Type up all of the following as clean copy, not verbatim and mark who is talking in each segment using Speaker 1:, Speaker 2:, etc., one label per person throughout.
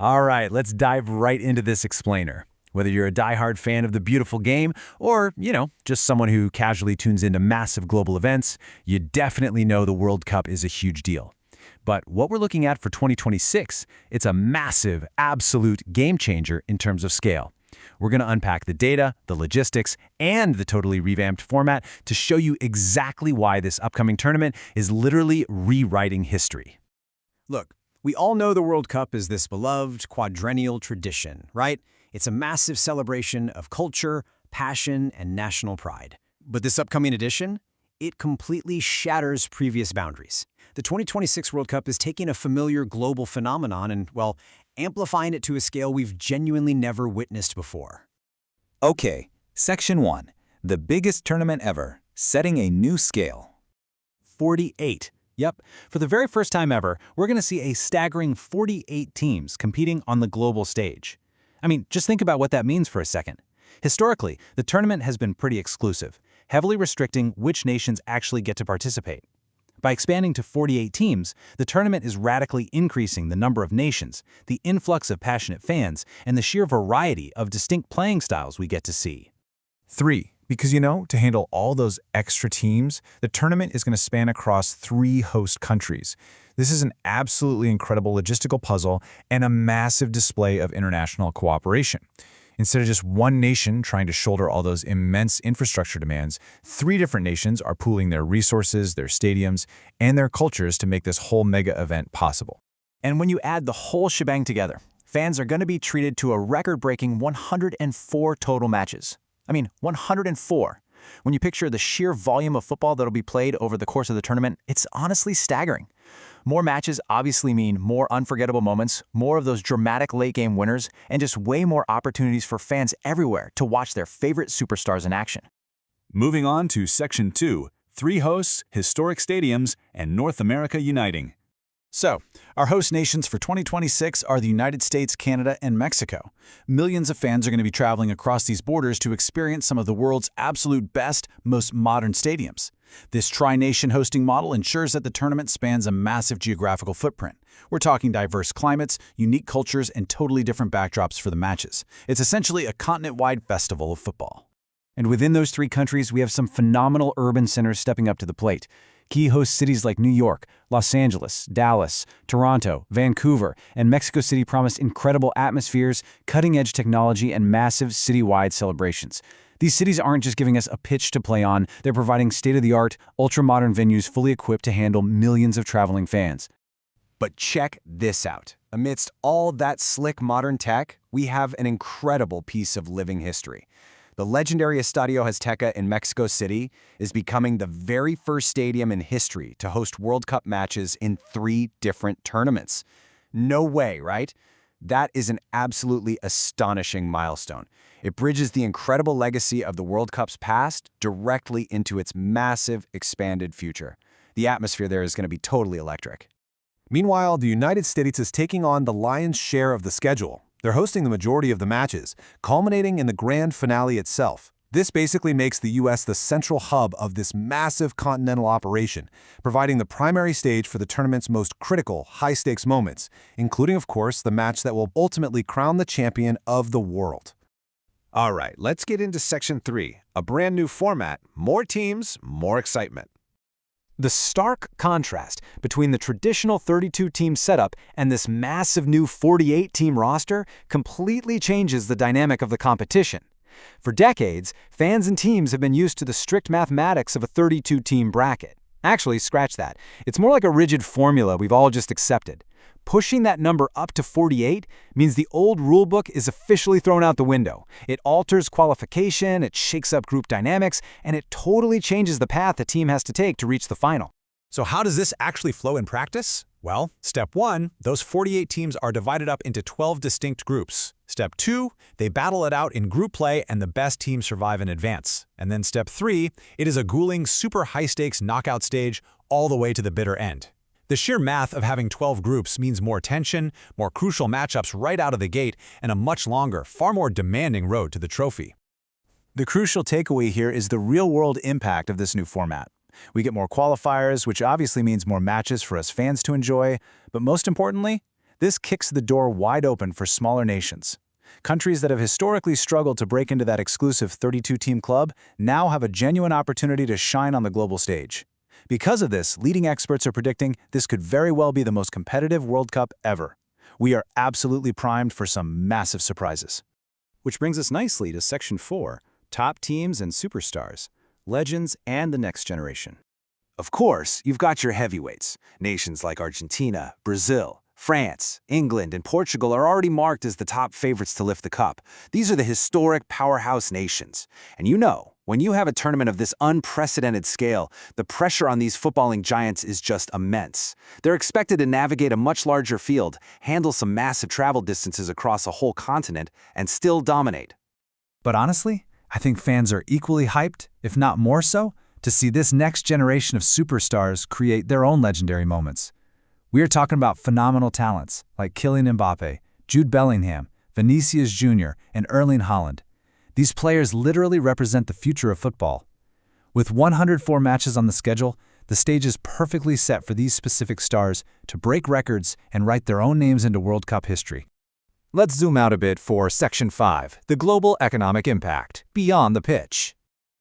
Speaker 1: All right, let's dive right into this explainer. Whether you're a diehard fan of the beautiful game or, just someone who casually tunes into massive global events, you definitely know the World Cup is a huge deal. But what we're looking at for 2026, it's a massive, absolute game changer in terms of scale. We're going to unpack the data, the logistics, and the totally revamped format to show you exactly why this upcoming tournament is literally rewriting history.
Speaker 2: Look, we all know the World Cup is this beloved quadrennial tradition, right? It's a massive celebration of culture, passion, and national pride. But this upcoming edition, it completely shatters previous boundaries. The 2026 World Cup is taking a familiar global phenomenon and, well, amplifying it to a scale we've genuinely never witnessed before.
Speaker 3: Okay, Section 1. The biggest tournament ever, setting a new scale.
Speaker 4: 48. Yep, for the very first time ever, we're going to see a staggering 48 teams competing on the global stage. I mean, just think about what that means for a second. Historically, the tournament has been pretty exclusive, heavily restricting which nations actually get to participate. By expanding to 48 teams, the tournament is radically increasing the number of nations, the influx of passionate fans, and the sheer variety of distinct playing styles we get to see.
Speaker 5: 3. Because, to handle all those extra teams, the tournament is going to span across 3 host countries. This is an absolutely incredible logistical puzzle and a massive display of international cooperation. Instead of just one nation trying to shoulder all those immense infrastructure demands, 3 different nations are pooling their resources, their stadiums, and their cultures to make this whole mega event possible.
Speaker 4: And when you add the whole shebang together, fans are going to be treated to a record-breaking 104 total matches. 104. When you picture the sheer volume of football that'll be played over the course of the tournament, it's honestly staggering. More matches obviously mean more unforgettable moments, more of those dramatic late-game winners, and just way more opportunities for fans everywhere to watch their favorite superstars in action.
Speaker 6: Moving on to Section 2, 3 hosts, historic stadiums, and North America uniting.
Speaker 4: So, our host nations for 2026 are the United States, Canada, and Mexico. Millions of fans are going to be traveling across these borders to experience some of the world's absolute best, most modern stadiums. This tri-nation hosting model ensures that the tournament spans a massive geographical footprint. We're talking diverse climates, unique cultures, and totally different backdrops for the matches. It's essentially a continent-wide festival of football. And within those 3 countries, we have some phenomenal urban centers stepping up to the plate. Key host cities like New York, Los Angeles, Dallas, Toronto, Vancouver, and Mexico City promise incredible atmospheres, cutting-edge technology, and massive citywide celebrations. These cities aren't just giving us a pitch to play on, they're providing state-of-the-art, ultra-modern venues fully equipped to handle millions of traveling fans.
Speaker 2: But check this out. Amidst all that slick modern tech, we have an incredible piece of living history. The legendary Estadio Azteca in Mexico City is becoming the very first stadium in history to host World Cup matches in 3 different tournaments. No way, right? That is an absolutely astonishing milestone. It bridges the incredible legacy of the World Cup's past directly into its massive, expanded future. The atmosphere there is going to be totally electric.
Speaker 7: Meanwhile, the United States is taking on the lion's share of the schedule. They're hosting the majority of the matches, culminating in the grand finale itself. This basically makes the U.S. the central hub of this massive continental operation, providing the primary stage for the tournament's most critical, high-stakes moments, including, of course, the match that will ultimately crown the champion of the world.
Speaker 8: All right, let's get into Section 3, a brand new format, more teams, more excitement.
Speaker 4: The stark contrast between the traditional 32-team setup and this massive new 48-team roster completely changes the dynamic of the competition. For decades, fans and teams have been used to the strict mathematics of a 32-team bracket. Actually, scratch that. It's more like a rigid formula we've all just accepted. Pushing that number up to 48 means the old rulebook is officially thrown out the window. It alters qualification, it shakes up group dynamics, and it totally changes the path a team has to take to reach the final.
Speaker 8: So how does this actually flow in practice? Well, Step 1, those 48 teams are divided up into 12 distinct groups. Step 2, they battle it out in group play and the best teams survive in advance. And then Step 3, it is a grueling, super high-stakes knockout stage all the way to the bitter end. The sheer math of having 12 groups means more tension, more crucial matchups right out of the gate, and a much longer, far more demanding road to the trophy.
Speaker 4: The crucial takeaway here is the real-world impact of this new format. We get more qualifiers, which obviously means more matches for us fans to enjoy, but most importantly, This kicks the door wide open for smaller nations. Countries that have historically struggled to break into that exclusive 32-team club now have a genuine opportunity to shine on the global stage. Because of this, leading experts are predicting this could very well be the most competitive World Cup ever. We are absolutely primed for some massive surprises.
Speaker 2: Which brings us nicely to Section 4, Top Teams and Superstars, Legends and the Next Generation. Of course, you've got your heavyweights. Nations like Argentina, Brazil, France, England, and Portugal are already marked as the top favorites to lift the cup. These are the historic powerhouse nations. And you know, when you have a tournament of this unprecedented scale, the pressure on these footballing giants is just immense. They're expected to navigate a much larger field, handle some massive travel distances across a whole continent, and still dominate.
Speaker 4: But honestly, I think fans are equally hyped, if not more so, to see this next generation of superstars create their own legendary moments. We are talking about phenomenal talents like Kylian Mbappe, Jude Bellingham, Vinicius Jr., and Erling Haaland. These players literally represent the future of football. With 104 matches on the schedule, the stage is perfectly set for these specific stars to break records and write their own names into World Cup history.
Speaker 2: Let's zoom out a bit for Section 5, the global economic impact, beyond the pitch.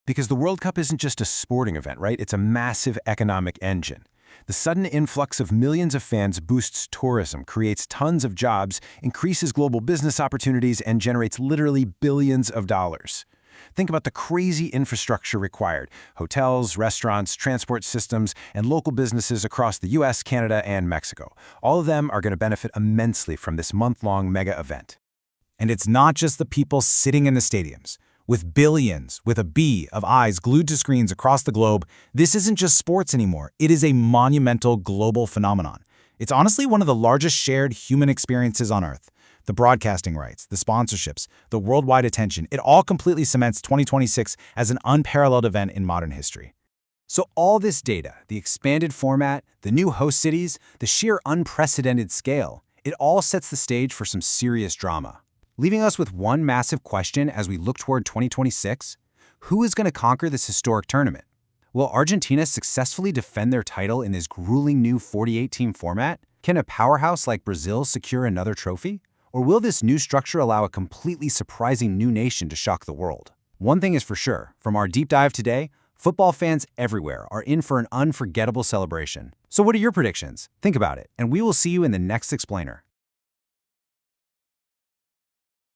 Speaker 1: Because the World Cup isn't just a sporting event, right? It's a massive economic engine. The sudden influx of millions of fans boosts tourism, creates tons of jobs, increases global business opportunities, and generates literally billions of dollars. Think about the crazy infrastructure required: hotels, restaurants, transport systems, and local businesses across the US, Canada, and Mexico. All of them are going to benefit immensely from this month-long mega event.
Speaker 5: And it's not just the people sitting in the stadiums. With billions, with a B, of eyes glued to screens across the globe, this isn't just sports anymore. It is a monumental global phenomenon. It's honestly one of the largest shared human experiences on Earth. The broadcasting rights, the sponsorships, the worldwide attention, it all completely cements 2026 as an unparalleled event in modern history.
Speaker 2: So all this data, the expanded format, the new host cities, the sheer unprecedented scale, it all sets the stage for some serious drama. Leaving us with one massive question as we look toward 2026, who is going to conquer this historic tournament? Will Argentina successfully defend their title in this grueling new 48-team format? Can a powerhouse like Brazil secure another trophy? Or will this new structure allow a completely surprising new nation to shock the world? One thing is for sure, from our deep dive today, football fans everywhere are in for an unforgettable celebration. So what are your predictions? Think about it, and we will see you in the next explainer.